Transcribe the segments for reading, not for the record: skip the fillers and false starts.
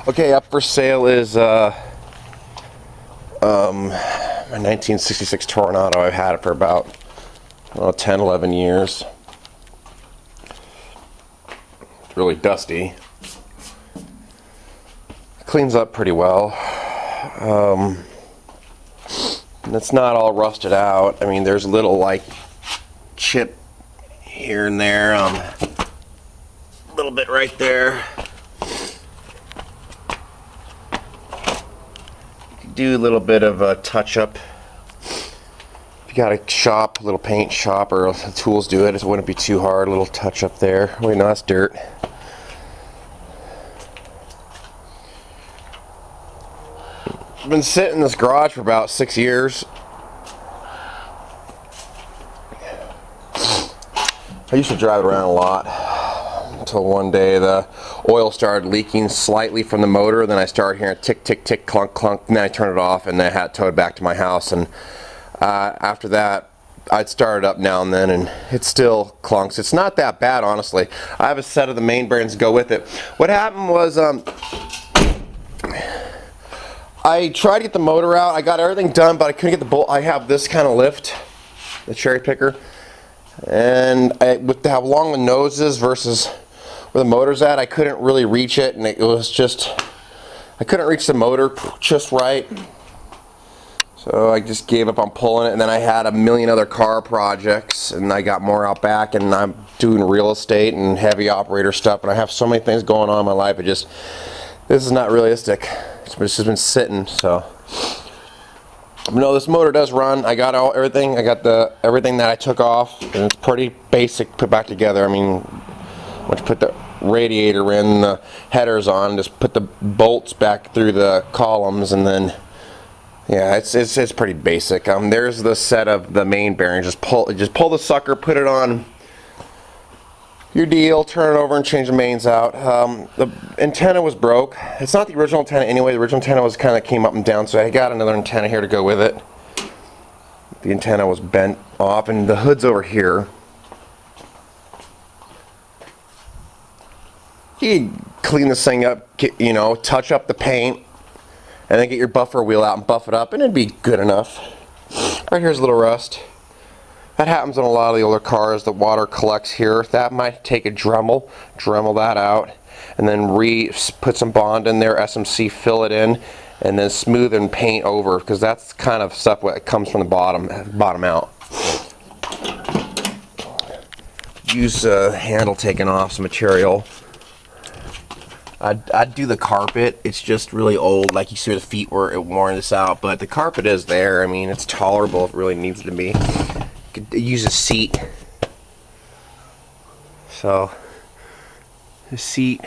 Okay, up for sale is my 1966 Tornado. I've had it for about 10, 11 years. It's really dusty. Cleans up pretty well. It's not all rusted out. I mean, there's a little like chip here and there, a little bit right there. Do a little bit of a touch-up. If you got a shop, a little paint shop, or tools do it, it wouldn't be too hard. A little touch-up there. Wait, no, that's dirt. I've been sitting in this garage for about 6 years. I used to drive it around a lot until one day the oil started leaking slightly from the motor. Then I started hearing tick, tick, tick, clunk, clunk. And then I turned it off, and then I had to tow it back to my house. And after that, I'd start it up now and then, and it still clunks. It's not that bad, honestly. I have a set of the main bearings to go with it. What happened was I tried to get the motor out. I got everything done, but I couldn't get the bolt. I have this kind of lift, the cherry picker. And with how long the nose is versus where the motor's at, I couldn't really reach it, and it was just, I couldn't reach the motor just right. So I just gave up on pulling it, and then I had a million other car projects, and I got more out back, and I'm doing real estate and heavy operator stuff, and I have so many things going on in my life. This is not realistic. It's just been sitting, so. No, this motor does run. I got everything. I got everything that I took off, and it's pretty basic put back together. I mean, once you put the radiator in, the headers on, just put the bolts back through the columns, and then yeah, it's pretty basic. There's the set of the main bearing. Just pull the sucker, put it on your deal, turn it over, and change the mains out. The antenna was broke. It's not the original antenna anyway. The original antenna was kind of came up and down, so I got another antenna here to go with it. The antenna was bent off, and the hood's over here. You clean this thing up, touch up the paint, and then get your buffer wheel out and buff it up, and it'd be good enough. Right here's a little rust. That happens on a lot of the older cars. The water collects here. That might take a Dremel that out, and then put some bond in there, SMC, fill it in, and then smooth and paint over, because that's kind of stuff that comes from the bottom out. Use a handle taken off some material. I'd do the carpet. It's just really old, like you see where the feet were worn this out, but the carpet is there. I mean, it's tolerable if it really needs to be. Could use a seat. So the seat,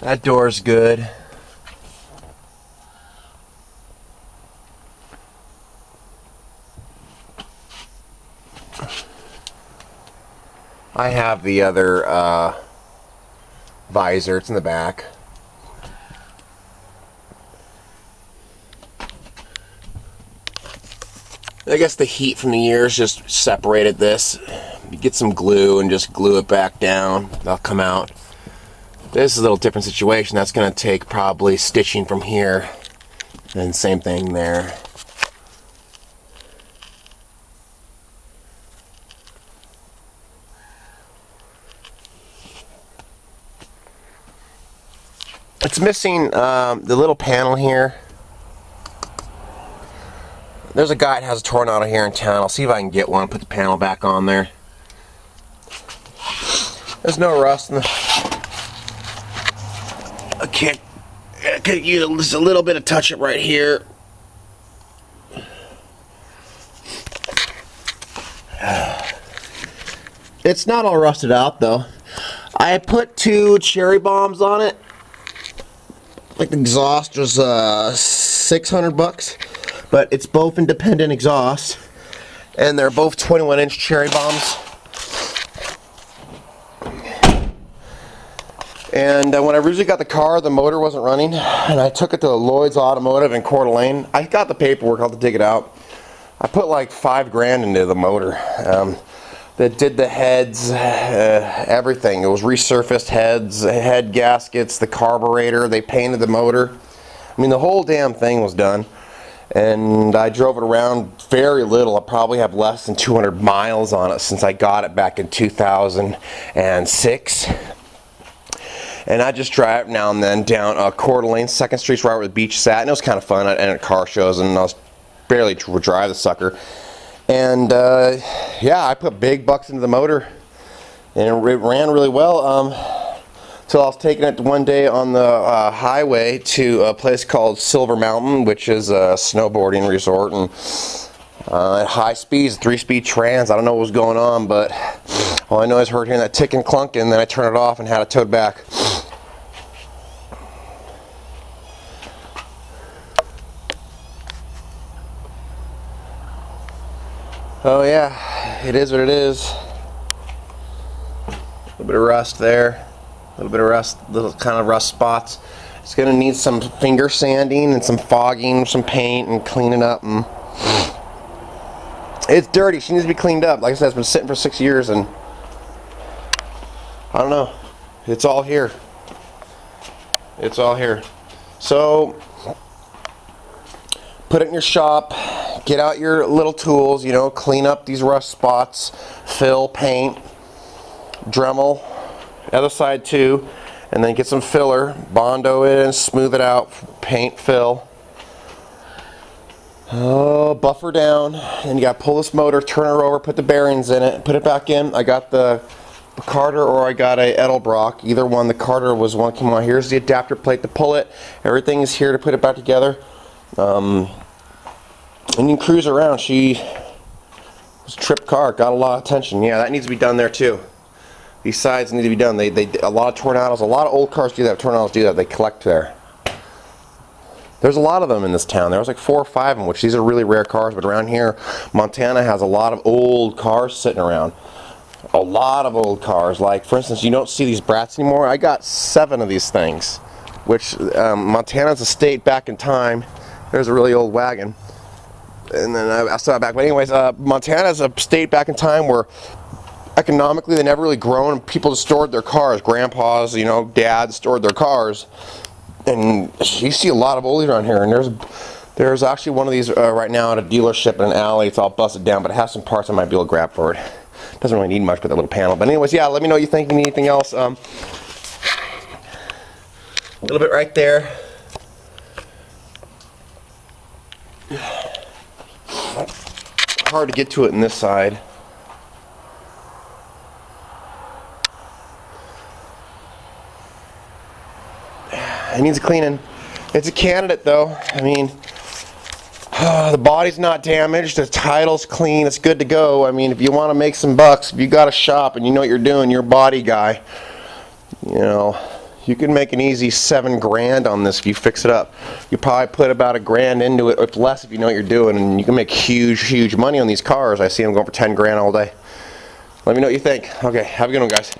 that door's good. I have the other visor. It's in the back. I guess the heat from the years just separated this. You get some glue and just glue it back down. They'll come out. This is a little different situation. That's going to take probably stitching from here. And same thing there. It's missing the little panel here. There's a guy that has a Tornado here in town. I'll see if I can get one, put the panel back on there. There's no rust in the... I could use just a little bit of touch-up right here. It's not all rusted out, though. I put 2 cherry bombs on it. Like the exhaust was $600. But it's both independent exhausts, and they're both 21-inch cherry bombs. And when I originally got the car, the motor wasn't running, and I took it to Lloyd's Automotive in Coeur d'Alene. I got the paperwork. I'll have to dig it out. I put like $5 grand into the motor. that did the heads, everything. It was resurfaced heads, head gaskets, the carburetor. They painted the motor. I mean, the whole damn thing was done. And I drove it around very little. I probably have less than 200 miles on it since I got it back in 2006. And I just drive now and then down Coeur d'Alene, 2nd Street's right where the beach sat, and it was kind of fun. I ended car shows, and I was barely drive the sucker. And yeah, I put big bucks into the motor, and it ran really well. So I was taking it one day on the highway to a place called Silver Mountain, which is a snowboarding resort, and at high speeds, 3-speed trans. I don't know what was going on, but all I know is hearing that tick and clunk, and then I turned it off and had it towed back. Oh yeah, it is what it is. A little bit of rust there. A little bit of rust, little kind of rust spots. It's going to need some finger sanding and some fogging, some paint, and cleaning up. And it's dirty. She needs to be cleaned up. Like I said, it's been sitting for 6 years, and I don't know. It's all here. It's all here. So put it in your shop. Get out your little tools. You know, clean up these rust spots. Fill, paint, Dremel. Other side too, and then get some filler, Bondo it and smooth it out, paint, fill. Oh, buffer down, and you got to pull this motor, turn her over, put the bearings in it, put it back in. I got the Carter or I got a Edelbrock, either one. The Carter was one that came on. Here's the adapter plate to pull it. Everything is here to put it back together. And you can cruise around. She was a trip car, got a lot of attention. Yeah, that needs to be done there too. These sides need to be done. They a lot of Tornados, a lot of old cars do that. Tornados do that. They collect there. There's a lot of them in this town. There was like 4 or 5 of them, which these are really rare cars. But around here, Montana has a lot of old cars sitting around. A lot of old cars. Like, for instance, you don't see these brats anymore. I got 7 of these things, which Montana's a state back in time. There's a really old wagon. And then I saw it back. But anyways, Montana's a state back in time where economically they never really grown, and people just stored their cars. Grandpas, you know, dads stored their cars, and you see a lot of oldies around here. And there's actually one of these right now at a dealership in an alley. It's all busted down, but it has some parts I might be able to grab for it. Doesn't really need much but that little panel. But anyways, yeah, let me know what you think. You need anything else? A little bit right there. Hard to get to it in this side. It needs a cleaning. It's a candidate though. I mean, the body's not damaged, the title's clean, it's good to go. I mean, if you want to make some bucks, if you got a shop and you know what you're doing, you're a body guy, you know, you can make an easy $7 grand on this if you fix it up. You probably put about $1 grand into it, if less if you know what you're doing, and you can make huge money on these cars. I see them going for 10 grand all day. Let me know what you think. Okay, have a good one, guys.